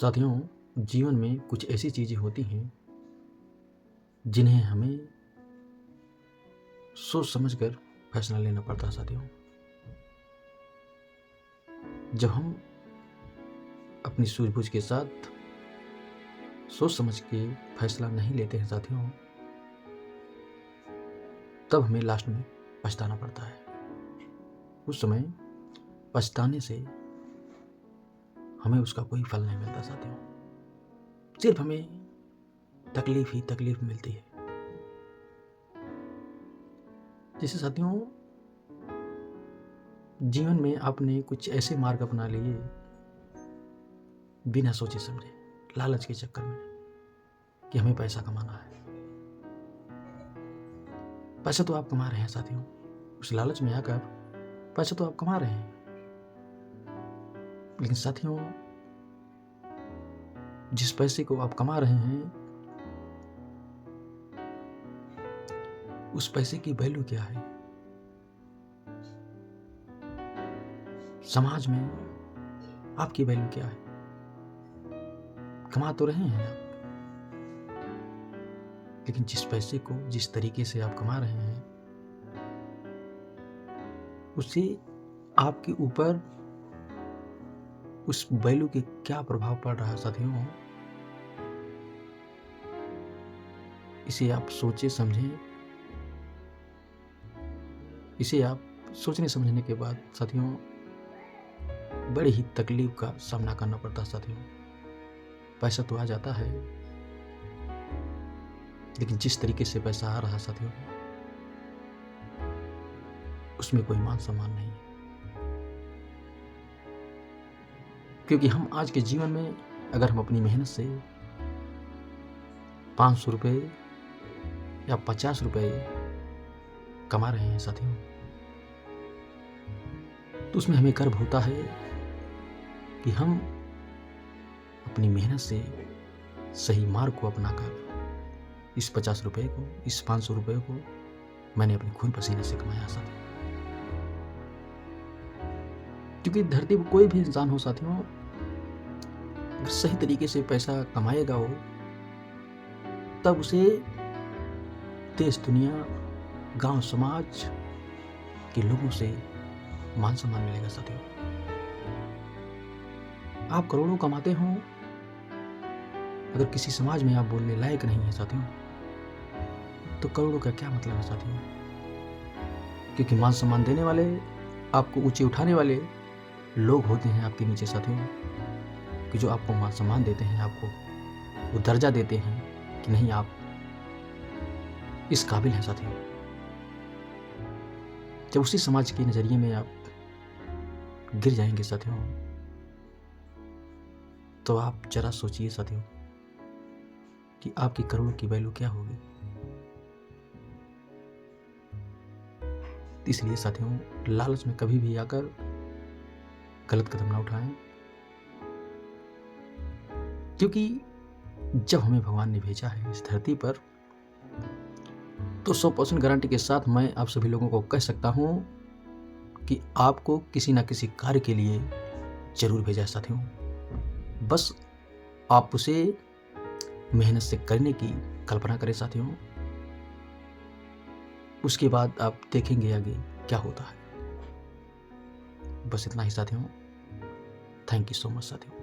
साथियों, जीवन में कुछ ऐसी चीज़ें होती हैं जिन्हें हमें सोच समझकर फैसला लेना पड़ता है। साथियों, जब हम अपनी सूझबूझ के साथ सोच समझ के फैसला नहीं लेते हैं साथियों, तब हमें लास्ट में पछताना पड़ता है। उस समय पछताने से हमें उसका कोई फल नहीं मिलता साथियों, सिर्फ हमें तकलीफ ही तकलीफ मिलती है। जैसे साथियों, जीवन में आपने कुछ ऐसे मार्ग अपना लिए बिना सोचे समझे, लालच के चक्कर में कि हमें पैसा कमाना है। पैसा तो आप कमा रहे हैं साथियों, उस लालच में आकर पैसा तो आप कमा रहे हैं, लेकिन साथियों, जिस पैसे को आप कमा रहे हैं उस पैसे की वैल्यू क्या है? समाज में आपकी वैल्यू क्या है? कमा तो रहे हैं आप, लेकिन जिस पैसे को जिस तरीके से आप कमा रहे हैं उससे आपके ऊपर उस वैल्यू के क्या प्रभाव पड़ रहा है साथियों, इसे आप सोचे समझें। इसे आप सोचने समझने के बाद साथियों बड़ी ही तकलीफ का सामना करना पड़ता है साथियों। पैसा तो आ जाता है, लेकिन जिस तरीके से पैसा आ रहा है साथियों, उसमें कोई मान सम्मान नहीं है। क्योंकि हम आज के जीवन में अगर हम अपनी मेहनत से 500 रुपये या 50 रुपये कमा रहे हैं साथियों, तो उसमें हमें गर्व होता है कि हम अपनी मेहनत से सही मार्ग को अपनाकर इस 50 रुपये को, इस 500 रुपये को मैंने अपने खून पसीने से कमाया साथियों। क्योंकि धरती पर कोई भी इंसान हो साथियों, अगर सही तरीके से पैसा कमाएगा वो, तब उसे देश दुनिया गांव समाज के लोगों से मान सम्मान मिलेगा साथियों। आप करोड़ों कमाते हो, अगर किसी समाज में आप बोलने लायक नहीं है साथियों, तो करोड़ों का क्या मतलब है साथियों। क्योंकि मान सम्मान देने वाले, आपको ऊंचे उठाने वाले लोग होते हैं आपके नीचे साथियों, कि जो आपको मान सम्मान देते हैं, आपको वो दर्जा देते हैं कि नहीं आप इस काबिल हैं साथियों। जब उसी समाज के नजरिए में आप गिर जाएंगे साथियों, तो आप जरा सोचिए साथियों कि आपकी करोड़ों की वैल्यू क्या होगी। इसलिए साथियों, लालच में कभी भी आकर गलत कदम ना उठाएं, क्योंकि जब हमें भगवान ने भेजा है इस धरती पर, तो 100% गारंटी के साथ मैं आप सभी लोगों को कह सकता हूं कि आपको किसी ना किसी कार्य के लिए जरूर भेजा है साथियों। बस आप उसे मेहनत से करने की कल्पना करें साथियों, उसके बाद आप देखेंगे आगे क्या होता है। बस इतना ही साथियों। थैंक यू सो मच साथियों।